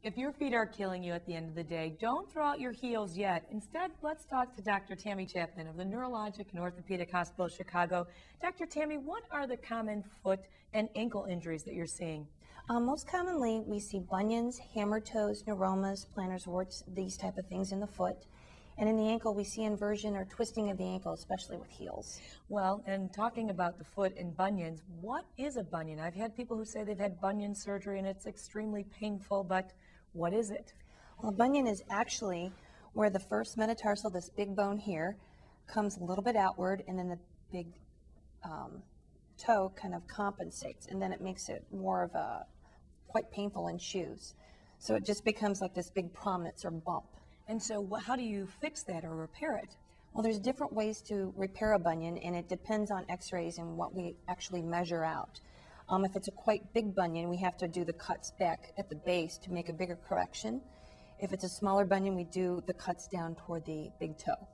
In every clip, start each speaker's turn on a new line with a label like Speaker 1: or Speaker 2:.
Speaker 1: If your feet are killing you at the end of the day, don't throw out your heels yet. Instead, let's talk to Dr. Tammy Chapman of the Neurologic and Orthopedic Hospital of Chicago. Dr. Tammy, what are the common foot and ankle injuries that you're seeing?
Speaker 2: Most commonly, we see bunions, hammer toes, neuromas, plantar warts, these type of things in the foot. And in the ankle, we see inversion or twisting of the ankle, especially with heels.
Speaker 1: Well, and talking about the foot and bunions, what is a bunion? I've had people who say they've had bunion surgery and it's extremely painful, but what is it?
Speaker 2: Well, a bunion is actually where the first metatarsal, this big bone here, comes a little bit outward, and then the big toe kind of compensates, and then it makes it more of a quite painful in shoes. So it just becomes like this big prominence or bump.
Speaker 1: And so how do you fix that or repair it?
Speaker 2: Well, there's different ways to repair a bunion, and it depends on x-rays and what we actually measure out. If it's a quite big bunion, we have to do the cuts back at the base to make a bigger correction. If it's a smaller bunion, we do the cuts down toward the big toe.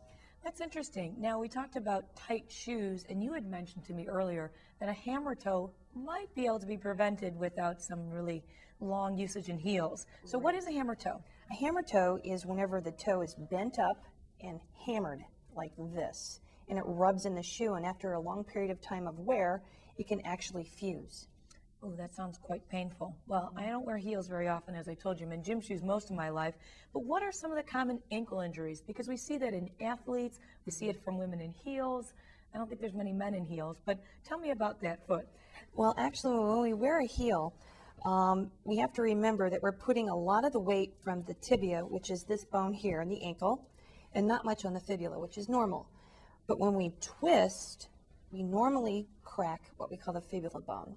Speaker 1: That's interesting. Now, we talked about tight shoes, and you had mentioned to me earlier that a hammer toe might be able to be prevented without some really long usage in heels. So what is a hammer toe?
Speaker 2: A hammer toe is whenever the toe is bent up and hammered like this, and it rubs in the shoe, and after a long period of time of wear, it can actually fuse.
Speaker 1: Oh, that sounds quite painful. Well, I don't wear heels very often, as I told you. I'm in gym shoes most of my life. But what are some of the common ankle injuries? Because we see that in athletes, we see it from women in heels. I don't think there's many men in heels, but tell me about that foot.
Speaker 2: Well, actually, when we wear a heel, we have to remember that we're putting a lot of the weight from the tibia, which is this bone here in the ankle, and not much on the fibula, which is normal. But when we twist, we normally crack what we call the fibula bone.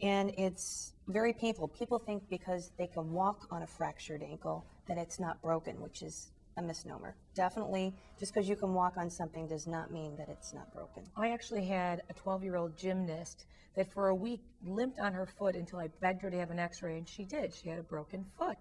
Speaker 2: And it's very painful. People think because they can walk on a fractured ankle that it's not broken, which is a misnomer. Definitely, just because you can walk on something does not mean that it's not broken.
Speaker 1: I actually had a 12-year-old gymnast that for a week limped on her foot until I begged her to have an x-ray, and she did. She had a broken foot.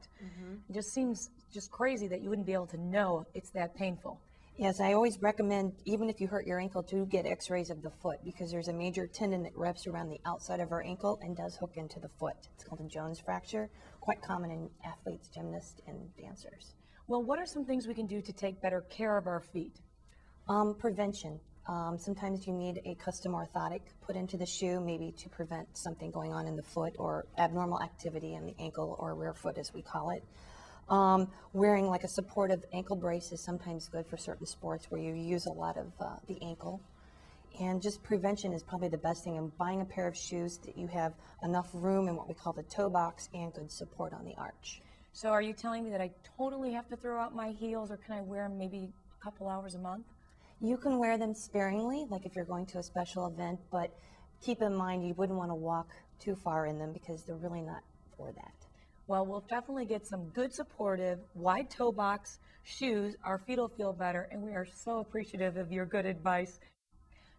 Speaker 1: It just seems just crazy that you wouldn't be able to know it's that painful.
Speaker 2: Yes, I always recommend, even if you hurt your ankle, to get x-rays of the foot, because there's a major tendon that wraps around the outside of our ankle and does hook into the foot. It's called a Jones fracture, quite common in athletes, gymnasts, and dancers.
Speaker 1: Well, what are some things we can do to take better care of our feet?
Speaker 2: Prevention. Sometimes you need a custom orthotic put into the shoe, maybe to prevent something going on in the foot or abnormal activity in the ankle or rear foot, as we call it. Wearing like a supportive ankle brace is sometimes good for certain sports where you use a lot of the ankle. And just prevention is probably the best thing, and buying a pair of shoes that you have enough room in what we call the toe box and good support on the arch.
Speaker 1: So are you telling me that I totally have to throw out my heels, or can I wear them maybe a couple hours a month?
Speaker 2: You can wear them sparingly, like if you're going to a special event, but keep in mind you wouldn't want to walk too far in them because they're really not for that.
Speaker 1: Well, we'll definitely get some good supportive, wide toe box shoes. Our feet will feel better, and we are so appreciative of your good advice.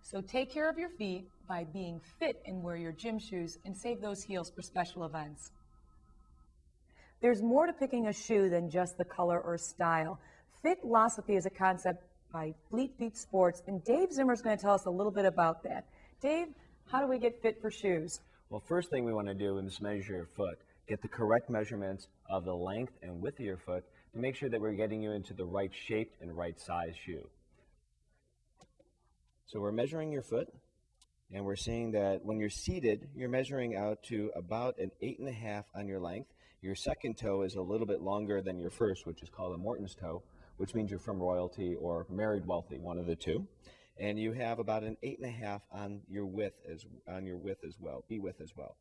Speaker 1: So take care of your feet by being fit and wear your gym shoes, and save those heels for special events. There's more to picking a shoe than just the color or style. Fitlosophy is a concept by Fleet Feet Sports, and Dave Zimmer is going to tell us a little bit about that. Dave, how do we get fit for shoes?
Speaker 3: Well, first thing we want to do is measure your foot. Get the correct measurements of the length and width of your foot to make sure that we're getting you into the right shape and right size shoe. So we're measuring your foot, and we're seeing that when you're seated, you're measuring out to about an 8.5 on your length. Your second toe is a little bit longer than your first, which is called a Morton's toe, which means you're from royalty or married wealthy, one of the two. And you have about an 8.5 on your width as well.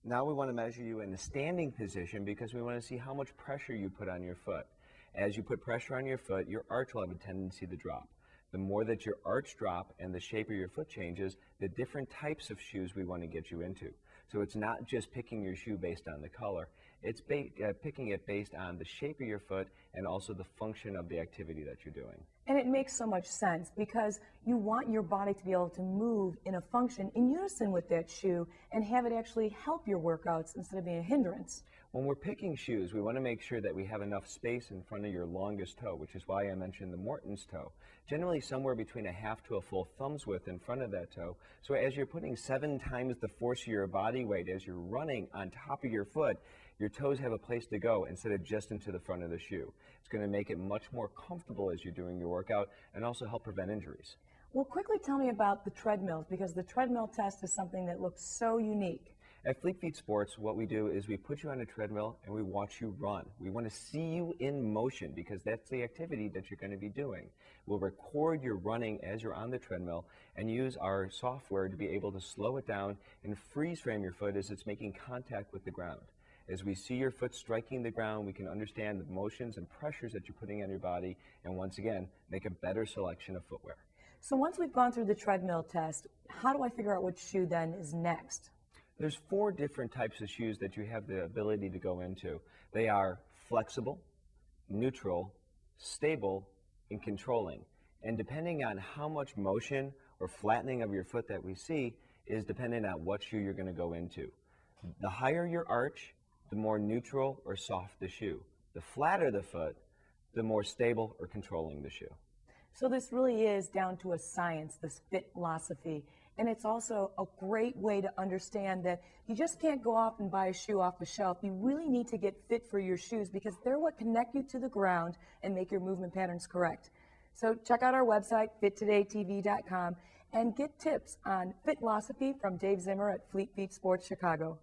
Speaker 3: Now we want to measure you in a standing position because we want to see how much pressure you put on your foot. As you put pressure on your foot, your arch will have a tendency to drop. The more that your arch drop and the shape of your foot changes, the different types of shoes we want to get you into. So it's not just picking your shoe based on the color, it's picking it based on the shape of your foot and also the function of the activity that you're doing.
Speaker 1: And it makes so much sense because you want your body to be able to move in a function in unison with that shoe and have it actually help your workouts instead of being a hindrance.
Speaker 3: When we're picking shoes, we want to make sure that we have enough space in front of your longest toe, which is why I mentioned the Morton's toe. Generally somewhere between a half to a full thumb's width in front of that toe. So as you're putting 7 times the force of your body weight, as you're running on top of your foot, your toes have a place to go instead of just into the front of the shoe. It's going to make it much more comfortable as you're doing your workout and also help prevent injuries.
Speaker 1: Well, quickly tell me about the treadmills, because the treadmill test is something that looks so unique.
Speaker 3: At Fleet Feet Sports, what we do is we put you on a treadmill and we watch you run. We want to see you in motion because that's the activity that you're going to be doing. We'll record your running as you're on the treadmill and use our software to be able to slow it down and freeze frame your foot as it's making contact with the ground. As we see your foot striking the ground, we can understand the motions and pressures that you're putting on your body and once again, make a better selection of footwear.
Speaker 1: So once we've gone through the treadmill test, how do I figure out which shoe then is next?
Speaker 3: There's 4 different types of shoes that you have the ability to go into. They are flexible, neutral, stable, and controlling. And depending on how much motion or flattening of your foot that we see is dependent on what shoe you're going to go into. The higher your arch, the more neutral or soft the shoe. The flatter the foot, the more stable or controlling the shoe.
Speaker 1: So this really is down to a science, this fit philosophy. And it's also a great way to understand that you just can't go off and buy a shoe off the shelf. You really need to get fit for your shoes because they're what connect you to the ground and make your movement patterns correct. So check out our website, fittodaytv.com, and get tips on fit philosophy from Dave Zimmer at Fleet Feet Sports Chicago.